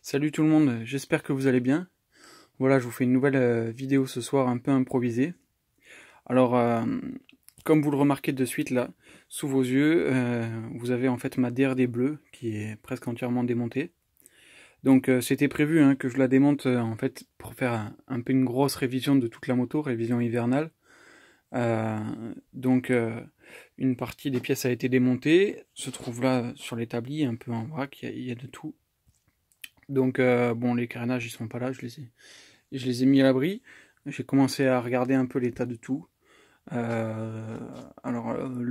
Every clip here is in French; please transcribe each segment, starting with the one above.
Salut tout le monde, j'espère que vous allez bien. Voilà, je vous fais une nouvelle vidéo ce soir un peu improvisée. Alors, comme vous le remarquez de suite là, sous vos yeux, vous avez en fait ma DRD bleue qui est presque entièrement démontée. Donc c'était prévu que je la démonte en fait pour faire un peu une grosse révision de toute la moto, révision hivernale. Donc une partie des pièces a été démontée, se trouve là sur l'établi, un peu en vrac, il y a de tout. Donc bon, les carénages ils sont pas là, je les ai mis à l'abri. J'ai commencé à regarder un peu l'état de tout. Le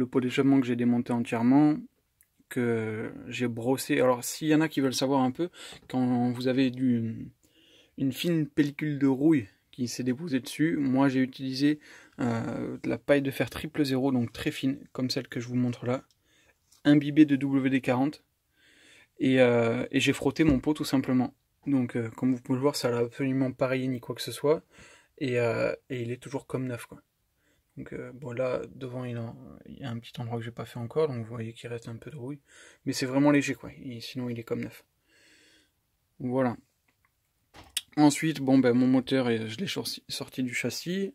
pot d'échappement que j'ai démonté entièrement, que j'ai brossé. Alors s'il y en a qui veulent savoir un peu, quand vous avez une fine pellicule de rouille qui s'est déposée dessus, moi j'ai utilisé de la paille de fer 000, donc très fine, comme celle que je vous montre là, imbibée de WD-40. Et j'ai frotté mon pot tout simplement. Donc comme vous pouvez le voir, ça n'a absolument pas rayé ni quoi que ce soit. Et il est toujours comme neuf, quoi. Donc bon, là devant il y a un petit endroit que j'ai pas fait encore, donc vous voyez qu'il reste un peu de rouille. Mais c'est vraiment léger, quoi. Et sinon il est comme neuf. Voilà. Ensuite, bon ben mon moteur, je l'ai sorti du châssis.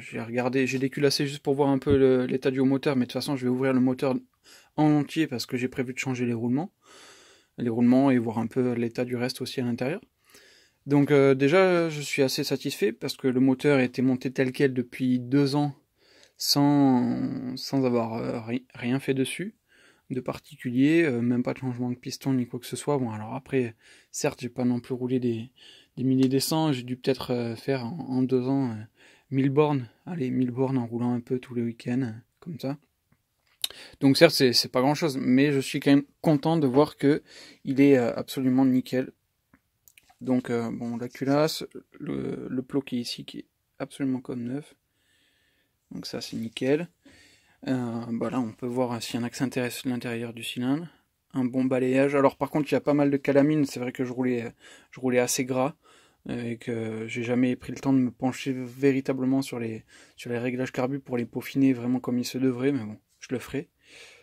J'ai regardé, j'ai déculassé juste pour voir un peu l'état du moteur, mais de toute façon je vais ouvrir le moteur en entier parce que j'ai prévu de changer les roulements et voir un peu l'état du reste aussi à l'intérieur. Donc déjà je suis assez satisfait parce que le moteur a été monté tel quel depuis 2 ans sans avoir rien fait dessus de particulier, même pas de changement de piston ni quoi que ce soit. Bon, alors après, certes j'ai pas non plus roulé des milliers des cents, j'ai dû peut-être faire en 2 ans 1000 bornes, allez 1000 bornes en roulant un peu tous les week-ends, comme ça. Donc certes c'est pas grand chose, mais je suis quand même content de voir que il est absolument nickel. Donc bon, la culasse, le plot qui est ici qui est absolument comme neuf. Donc ça c'est nickel. Bah là on peut voir s'il y en a qui s'intéressent l'intérieur du cylindre. Un bon balayage. Alors par contre il y a pas mal de calamine, c'est vrai que je roulais assez gras. Et que j'ai jamais pris le temps de me pencher véritablement sur les réglages carbu pour les peaufiner vraiment comme il se devrait, mais bon, je le ferai.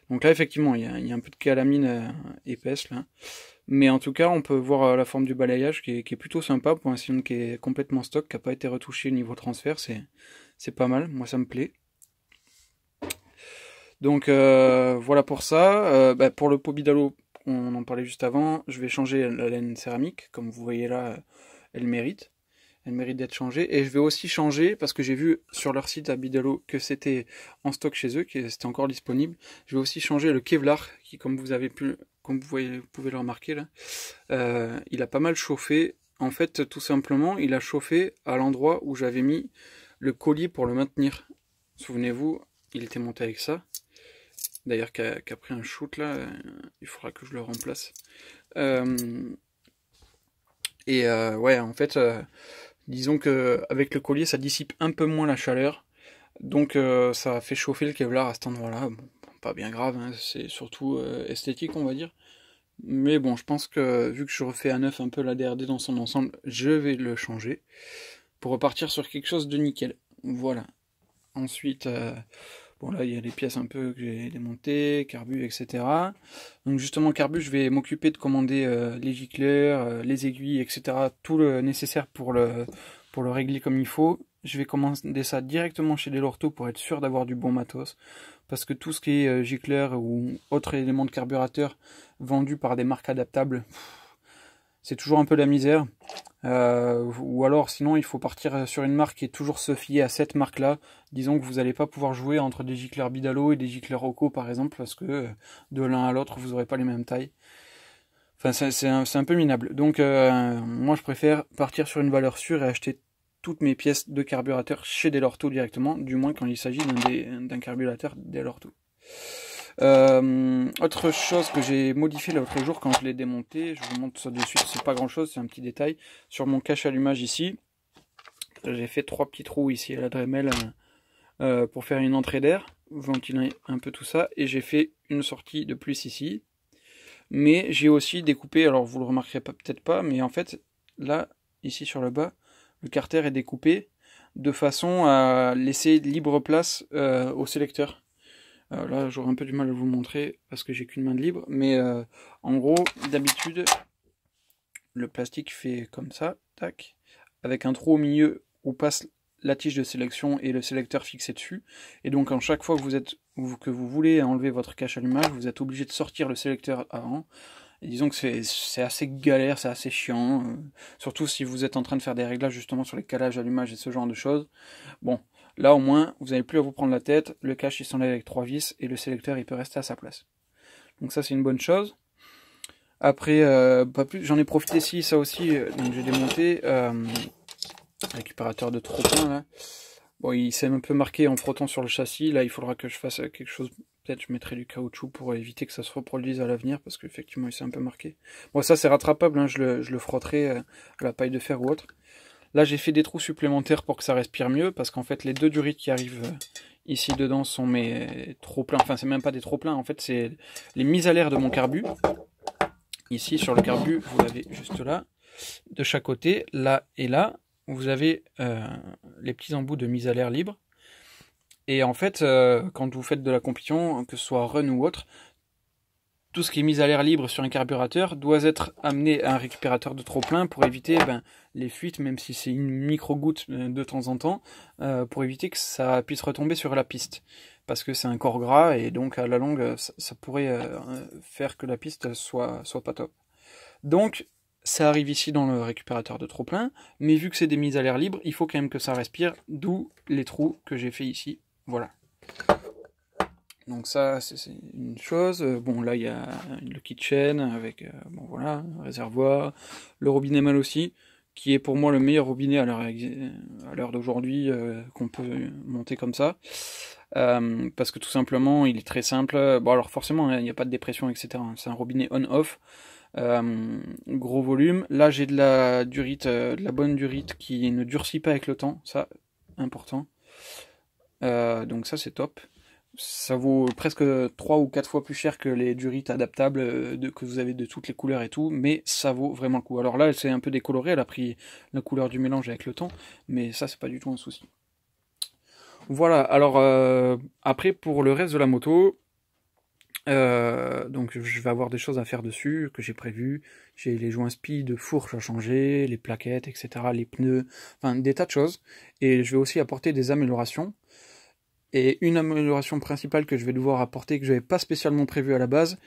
Donc là effectivement il y a un peu de calamine épaisse là. Mais en tout cas, on peut voir la forme du balayage qui est plutôt sympa pour un cylindre qui est complètement stock, qui n'a pas été retouché au niveau transfert, c'est pas mal, moi ça me plaît. Donc voilà pour ça. Pour le pot Bidalo, on en parlait juste avant, je vais changer la laine céramique, comme vous voyez là, elle mérite d'être changée. Et je vais aussi changer, parce que j'ai vu sur leur site à Bidalo que c'était en stock chez eux, que c'était encore disponible. Je vais aussi changer le Kevlar, qui comme vous pouvez le remarquer là, il a pas mal chauffé. En fait, tout simplement, il a chauffé à l'endroit où j'avais mis le collier pour le maintenir. Souvenez-vous, il était monté avec ça. D'ailleurs, qui a pris un shoot là, il faudra que je le remplace. Ouais, en fait, disons que avec le collier, ça dissipe un peu moins la chaleur. Donc ça a fait chauffer le Kevlar à cet endroit-là. Bon, pas bien grave, c'est surtout esthétique, on va dire. Mais bon, je pense que vu que je refais à neuf un peu la DRD dans son ensemble, je vais le changer pour repartir sur quelque chose de nickel. Voilà. Ensuite, bon là il y a les pièces un peu que j'ai démontées, carbu, etc. Donc justement carbu, je vais m'occuper de commander les gicleurs, les aiguilles, etc. Tout le nécessaire pour le régler comme il faut. Je vais commander ça directement chez Delorto pour être sûr d'avoir du bon matos. Parce que tout ce qui est gicleur ou autre élément de carburateur vendu par des marques adaptables, c'est toujours un peu la misère. Ou alors sinon il faut partir sur une marque et toujours se fier à cette marque là. Disons que vous n'allez pas pouvoir jouer entre des gicleurs Bidalo et des gicleurs Oco par exemple, parce que de l'un à l'autre vous n'aurez pas les mêmes tailles. Enfin c'est un peu minable. Donc moi je préfère partir sur une valeur sûre et acheter toutes mes pièces de carburateur chez Delorto directement, du moins quand il s'agit d'un carburateur Delorto. Autre chose que j'ai modifié l'autre jour quand je l'ai démonté, je vous montre ça de suite, c'est pas grand chose, c'est un petit détail. Sur mon cache allumage ici, j'ai fait 3 petits trous ici à la Dremel pour faire une entrée d'air, ventiler un peu tout ça, et j'ai fait une sortie de plus ici. Mais j'ai aussi découpé, alors vous le remarquerez peut-être pas, mais en fait là, ici sur le bas, le carter est découpé de façon à laisser libre place au sélecteur. Là, j'aurai un peu du mal à vous montrer parce que j'ai qu'une main de libre, mais en gros, d'habitude, le plastique fait comme ça, tac, avec un trou au milieu où passe la tige de sélection et le sélecteur fixé dessus. Et donc, à chaque fois que vous voulez enlever votre cache allumage, vous êtes obligé de sortir le sélecteur avant. Et disons que c'est assez galère, c'est assez chiant, surtout si vous êtes en train de faire des réglages justement sur les calages, allumages et ce genre de choses. Bon, là au moins, vous n'avez plus à vous prendre la tête, le cache il s'enlève avec 3 vis et le sélecteur il peut rester à sa place. Donc ça c'est une bonne chose. Après, pas plus, j'en ai profité ici, ça aussi, donc j'ai démonté, récupérateur de trop-plein là. Bon, il s'est un peu marqué en frottant sur le châssis, là il faudra que je fasse quelque chose. Peut-être je mettrai du caoutchouc pour éviter que ça se reproduise à l'avenir, parce qu'effectivement il s'est un peu marqué. Bon, ça c'est rattrapable, hein, je le frotterai à la paille de fer ou autre. Là j'ai fait des trous supplémentaires pour que ça respire mieux, parce qu'en fait les 2 durites qui arrivent ici dedans sont mes trop-pleins, enfin c'est même pas des trop-pleins, en fait c'est les mises à l'air de mon carbu. Ici sur le carbu, vous l'avez juste là, de chaque côté, là et là, vous avez les petits embouts de mise à l'air libre. Et en fait, quand vous faites de la compétition, que ce soit run ou autre, tout ce qui est mis à l'air libre sur un carburateur doit être amené à un récupérateur de trop-plein pour éviter les fuites, même si c'est une micro-goutte de temps en temps, pour éviter que ça puisse retomber sur la piste. Parce que c'est un corps gras et donc à la longue, ça pourrait faire que la piste soit pas top. Donc, ça arrive ici dans le récupérateur de trop-plein, mais vu que c'est des mises à l'air libre, il faut quand même que ça respire, d'où les trous que j'ai fait ici. Voilà. Donc ça, c'est une chose. Bon, là, il y a le kitchen avec, bon voilà, un réservoir. Le robinet mal aussi, qui est pour moi le meilleur robinet à l'heure d'aujourd'hui qu'on peut monter comme ça. Parce que tout simplement, il est très simple. Bon, alors forcément, il n'y a pas de dépression, etc. C'est un robinet on-off. Gros volume. Là, j'ai de la durite, de la bonne durite qui ne durcit pas avec le temps. Ça, important. Donc ça c'est top. Ça vaut presque 3 ou 4 fois plus cher que les durites adaptables que vous avez de toutes les couleurs et tout, mais ça vaut vraiment le coup. Alors là elle s'est un peu décolorée, elle a pris la couleur du mélange avec le temps, mais ça c'est pas du tout un souci. Voilà, alors après pour le reste de la moto, donc je vais avoir des choses à faire dessus que j'ai prévues. J'ai les joints spi de fourche à changer, les plaquettes, etc., les pneus, enfin des tas de choses. Et je vais aussi apporter des améliorations. Et une amélioration principale que je vais devoir apporter, que je n'avais pas spécialement prévue à la base,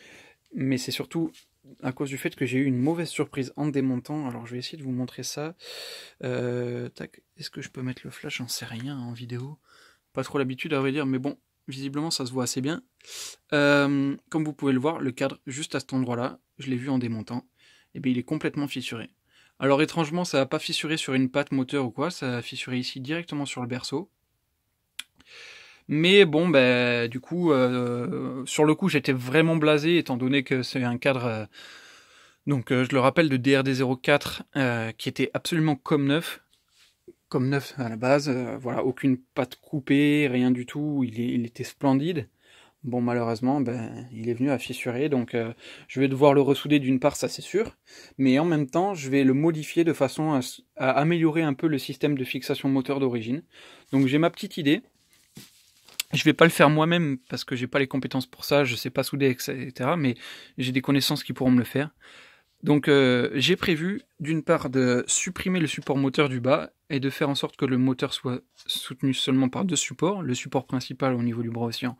mais c'est surtout à cause du fait que j'ai eu une mauvaise surprise en démontant. Alors je vais essayer de vous montrer ça. Tac, est-ce que je peux mettre le flash? J'en sais rien en vidéo. Pas trop l'habitude à vrai dire, mais bon, visiblement ça se voit assez bien. Comme vous pouvez le voir, le cadre juste à cet endroit-là, je l'ai vu en démontant, et bien il est complètement fissuré. Alors étrangement, ça n'a pas fissuré sur une patte moteur ou quoi, ça a fissuré ici directement sur le berceau. Mais bon, du coup, sur le coup, j'étais vraiment blasé, étant donné que c'est un cadre, je le rappelle, de DRD04, qui était absolument comme neuf à la base, voilà, aucune patte coupée, rien du tout, il était splendide. Bon, malheureusement, il est venu à fissurer, donc je vais devoir le ressouder d'une part, ça c'est sûr, mais en même temps, je vais le modifier de façon à améliorer un peu le système de fixation moteur d'origine. Donc j'ai ma petite idée. Je vais pas le faire moi-même parce que j'ai pas les compétences pour ça, je sais pas souder, etc. Mais j'ai des connaissances qui pourront me le faire. Donc j'ai prévu d'une part de supprimer le support moteur du bas et de faire en sorte que le moteur soit soutenu seulement par 2 supports, le support principal au niveau du bras oscillant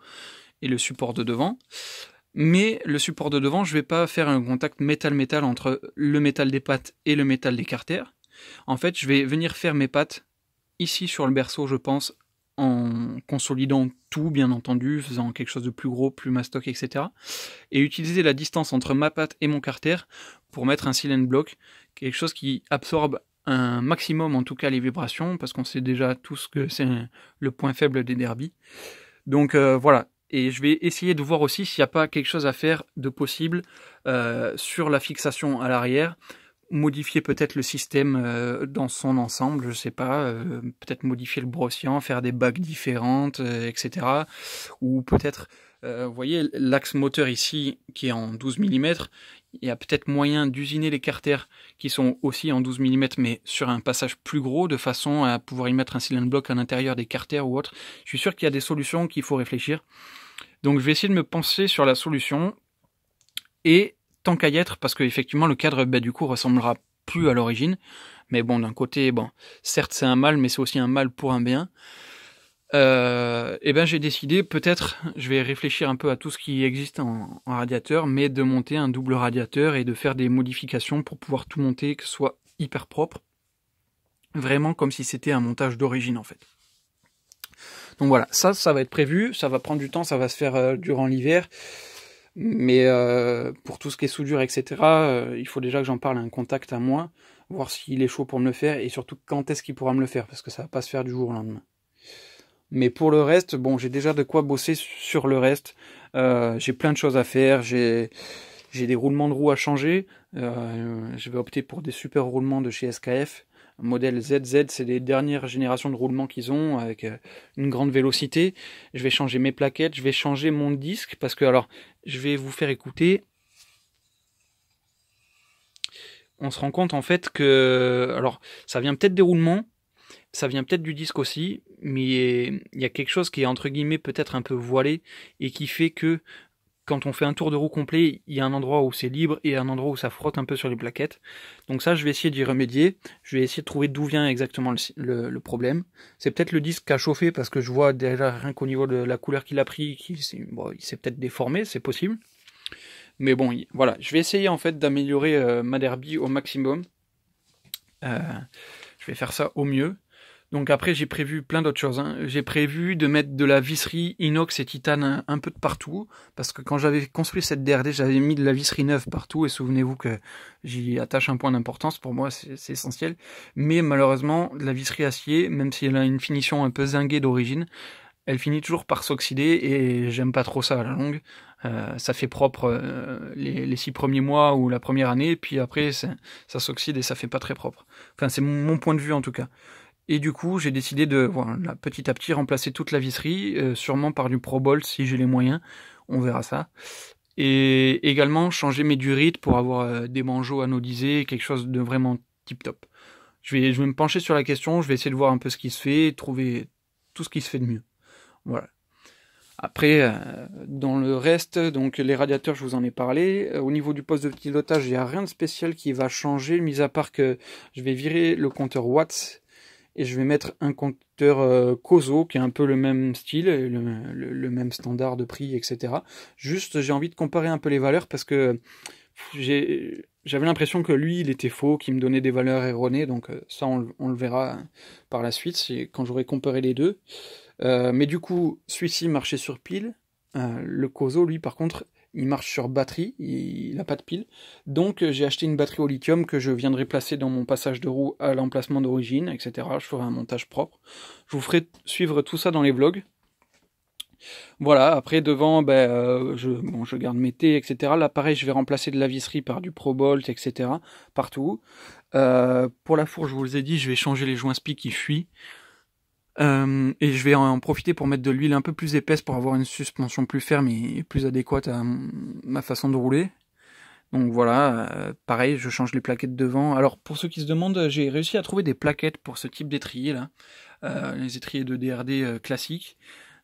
et le support de devant. Mais le support de devant, je vais pas faire un contact métal-métal entre le métal des pattes et le métal des carters. En fait, je vais venir faire mes pattes ici sur le berceau, je pense, en consolidant tout, bien entendu, faisant quelque chose de plus gros, plus mastoc, etc. Et utiliser la distance entre ma patte et mon carter pour mettre un silent block, quelque chose qui absorbe un maximum, en tout cas, les vibrations, parce qu'on sait déjà tous que c'est le point faible des derbies. Donc voilà. Et je vais essayer de voir aussi s'il n'y a pas quelque chose à faire de possible sur la fixation à l'arrière, modifier peut-être le système dans son ensemble, je sais pas, peut-être modifier le bras oscillant, faire des bagues différentes, etc. Ou peut-être, vous voyez, l'axe moteur ici qui est en 12 mm, il y a peut-être moyen d'usiner les carters qui sont aussi en 12 mm, mais sur un passage plus gros, de façon à pouvoir y mettre un cylinder block à l'intérieur des carters ou autre. Je suis sûr qu'il y a des solutions qu'il faut réfléchir. Donc je vais essayer de me pencher sur la solution, et tant qu'à y être, parce que effectivement le cadre du coup ressemblera plus à l'origine. Mais bon, d'un côté, bon, certes c'est un mal, mais c'est aussi un mal pour un bien. Et ben j'ai décidé, peut-être, je vais réfléchir un peu à tout ce qui existe en radiateur, mais de monter un double radiateur et de faire des modifications pour pouvoir tout monter, que ce soit hyper propre. Vraiment comme si c'était un montage d'origine en fait. Donc voilà, ça va être prévu, ça va prendre du temps, ça va se faire durant l'hiver. Mais pour tout ce qui est soudure, etc., il faut déjà que j'en parle à un contact à moi, voir s'il est chaud pour me le faire, et surtout quand est-ce qu'il pourra me le faire, parce que ça va pas se faire du jour au lendemain. Mais pour le reste, bon, j'ai déjà de quoi bosser sur le reste. J'ai plein de choses à faire, j'ai des roulements de roues à changer. Je vais opter pour des super roulements de chez SKF. Modèle ZZ, c'est les dernières générations de roulements qu'ils ont, avec une grande vélocité. Je vais changer mes plaquettes, je vais changer mon disque, parce que, alors, je vais vous faire écouter. On se rend compte, en fait, que, alors, ça vient peut-être des roulements, ça vient peut-être du disque aussi, mais il y a quelque chose qui est, entre guillemets, peut-être un peu voilé, et qui fait que, quand on fait un tour de roue complet, il y a un endroit où c'est libre et un endroit où ça frotte un peu sur les plaquettes. Donc ça, je vais essayer d'y remédier. Je vais essayer de trouver d'où vient exactement le problème. C'est peut-être le disque qui a chauffé, parce que je vois déjà rien qu'au niveau de la couleur qu'il a pris, il s'est peut-être déformé, c'est possible. Mais bon, voilà, je vais essayer en fait d'améliorer ma derby au maximum. Je vais faire ça au mieux. Donc après, j'ai prévu plein d'autres choses. J'ai prévu de mettre de la visserie inox et titane un peu de partout, parce que quand j'avais construit cette DRD, j'avais mis de la visserie neuve partout, et souvenez-vous que j'y attache un point d'importance, pour moi c'est essentiel. Mais malheureusement, la visserie acier, même si elle a une finition un peu zinguée d'origine, elle finit toujours par s'oxyder, et j'aime pas trop ça à la longue. Ça fait propre les 6 premiers mois ou la première année, puis après ça s'oxyde et ça fait pas très propre. Enfin, c'est mon point de vue en tout cas. Et du coup, j'ai décidé de, voilà, petit à petit, remplacer toute la visserie, sûrement par du Probolt si j'ai les moyens, on verra ça. Et également changer mes durites pour avoir des banjos anodisés, quelque chose de vraiment tip-top. Je vais me pencher sur la question, je vais essayer de voir un peu ce qui se fait, trouver tout ce qui se fait de mieux. Voilà. Après, dans le reste, donc les radiateurs, je vous en ai parlé. Au niveau du poste de pilotage, il n'y a rien de spécial qui va changer, mis à part que je vais virer le compteur watts, et je vais mettre un compteur Kozo, qui est un peu le même style, le même standard de prix, etc. Juste, j'ai envie de comparer un peu les valeurs, parce que j'avais l'impression que lui, il était faux, qu'il me donnait des valeurs erronées, donc ça, on le verra par la suite, quand j'aurai comparé les deux. Mais du coup, celui-ci marchait sur pile. Le Kozo, lui, par contre, il marche sur batterie, il n'a pas de pile. Donc j'ai acheté une batterie au lithium que je viendrai placer dans mon passage de roue à l'emplacement d'origine, etc. Je ferai un montage propre. Je vous ferai suivre tout ça dans les vlogs. Voilà, après devant, je garde mes T, etc. Là pareil, je vais remplacer de la visserie par du Probolt, etc. partout. Pour la fourche, je vous ai dit, je vais changer les joints spi qui fuient. Et je vais en profiter pour mettre de l'huile un peu plus épaisse pour avoir une suspension plus ferme et plus adéquate à ma façon de rouler. Donc voilà, pareil, je change les plaquettes devant. Alors pour ceux qui se demandent, j'ai réussi à trouver des plaquettes pour ce type d'étrier là, les étriers de DRD classiques.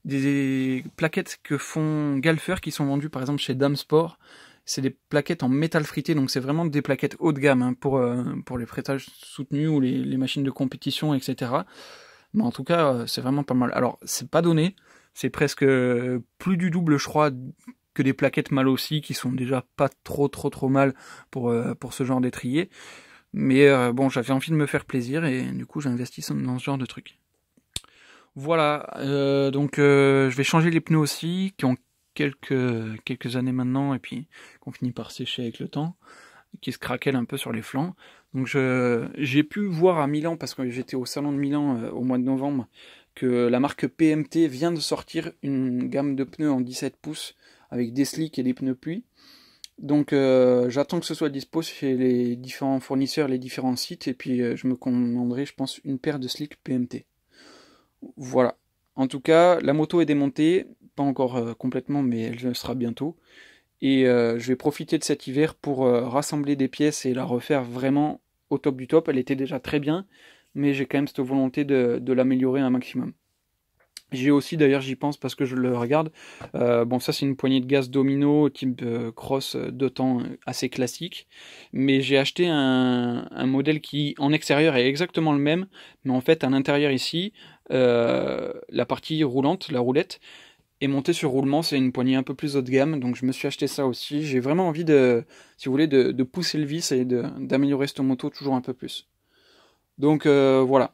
Des plaquettes que font Galfer, qui sont vendues par exemple chez Dame Sport. C'est des plaquettes en métal frité, donc c'est vraiment des plaquettes haut de gamme pour les frettages soutenus ou les machines de compétition, etc. Mais en tout cas, c'est vraiment pas mal. Alors, c'est pas donné, c'est presque plus du double, je crois, que des plaquettes mal aussi, qui sont déjà pas trop mal pour ce genre d'étrier. Mais bon, j'avais envie de me faire plaisir, et du coup, j'ai investi dans ce genre de truc. Voilà, donc je vais changer les pneus aussi, qui ont quelques années maintenant, et puis qu'on finit par sécher avec le temps, qui se craquellent un peu sur les flancs. Donc j'ai pu voir à Milan, parce que j'étais au salon de Milan au mois de novembre, que la marque PMT vient de sortir une gamme de pneus en 17 pouces avec des slicks et des pneus pluie. Donc j'attends que ce soit dispo chez les différents fournisseurs, les différents sites, et puis je me commanderai, je pense, une paire de slicks PMT. Voilà. En tout cas, la moto est démontée, pas encore complètement, mais elle le sera bientôt. Et je vais profiter de cet hiver pour rassembler des pièces et la refaire vraiment au top du top. Elle était déjà très bien, mais j'ai quand même cette volonté de l'améliorer un maximum. J'ai aussi, d'ailleurs j'y pense parce que je le regarde, bon ça c'est une poignée de gaz domino type cross de temps assez classique, mais j'ai acheté un modèle qui en extérieur est exactement le même, mais en fait à l'intérieur ici, la partie roulante, la roulette, est montée sur roulement, c'est une poignée un peu plus haut de gamme, donc je me suis acheté ça aussi. J'ai vraiment envie de, si vous voulez, de pousser le vice et d'améliorer cette moto toujours un peu plus. Donc voilà.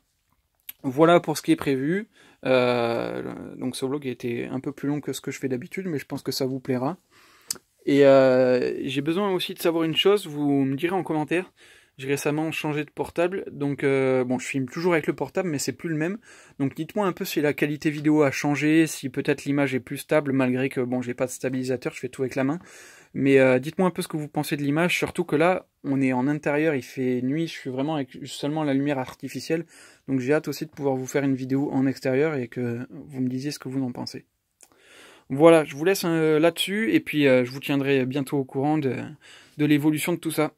Voilà pour ce qui est prévu. Donc ce vlog a été un peu plus long que ce que je fais d'habitude, mais je pense que ça vous plaira. Et j'ai besoin aussi de savoir une chose, vous me direz en commentaire. J'ai récemment changé de portable, donc bon, je filme toujours avec le portable, mais c'est plus le même. Donc dites-moi un peu si la qualité vidéo a changé, si peut-être l'image est plus stable, malgré que bon, j'ai pas de stabilisateur, je fais tout avec la main. Mais dites-moi un peu ce que vous pensez de l'image, surtout que là, on est en intérieur, il fait nuit, je suis vraiment avec seulement la lumière artificielle. Donc j'ai hâte aussi de pouvoir vous faire une vidéo en extérieur et que vous me disiez ce que vous en pensez. Voilà, je vous laisse là-dessus et puis je vous tiendrai bientôt au courant de l'évolution de tout ça.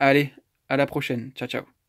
Allez, à la prochaine. Ciao, ciao.